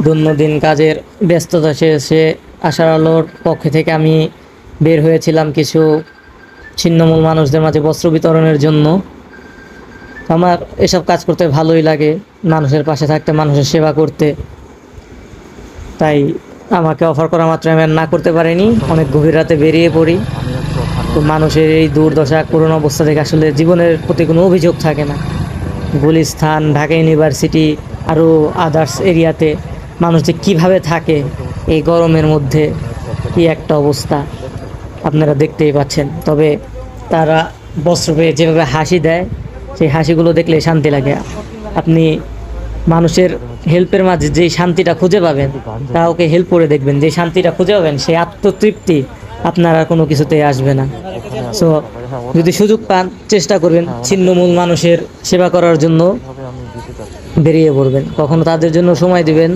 দৈনন্দিন কাজের ব্যস্ততা শেষে আশার আলোর পক্ষ থেকে আমি বের হয়েছিলাম কিছু ছিন্নমূল মানুষদের মাঝে বস্ত্র বিতরণের জন্য। আমার এসব কাজ করতে ভালোই লাগে, মানুষের পাশে থাকতে, মানুষের সেবা করতে। তাই আমাকে অফার করা মাত্র আমি আর না করতে পারিনি, অনেক গভীর রাতে বেরিয়ে পড়ি। তো মানুষের এই দুর্দশা করুণ অবস্থা থেকে আসলে জীবনের প্রতি কোনো অভিযোগ থাকে না। গুলিস্তান, ঢাকা ইউনিভার্সিটি, আরও আদার্স এরিয়াতে মানুষ যে কীভাবে থাকে এই গরমের মধ্যে, কী একটা অবস্থা আপনারা দেখতেই পাচ্ছেন। তবে তারা বস্ত্র পেয়ে যেভাবে হাসি দেয়, সেই হাসিগুলো দেখলে শান্তি লাগে। আপনি মানুষের হেল্পের মাঝে যেই শান্তিটা খুঁজে পাবেন, কাউকে হেল্প করে দেখবেন, যে শান্তিটা খুঁজে পাবেন, সেই আত্মতৃপ্তি আপনার আর কোনো কিছুতেই আসবে না। সো যদি সুযোগ পান, চেষ্টা করবেন ছিন্নমূল মানুষের সেবা করার জন্য বেরিয়ে পড়বেন, কখনো তাদের জন্য সময় দিবেন।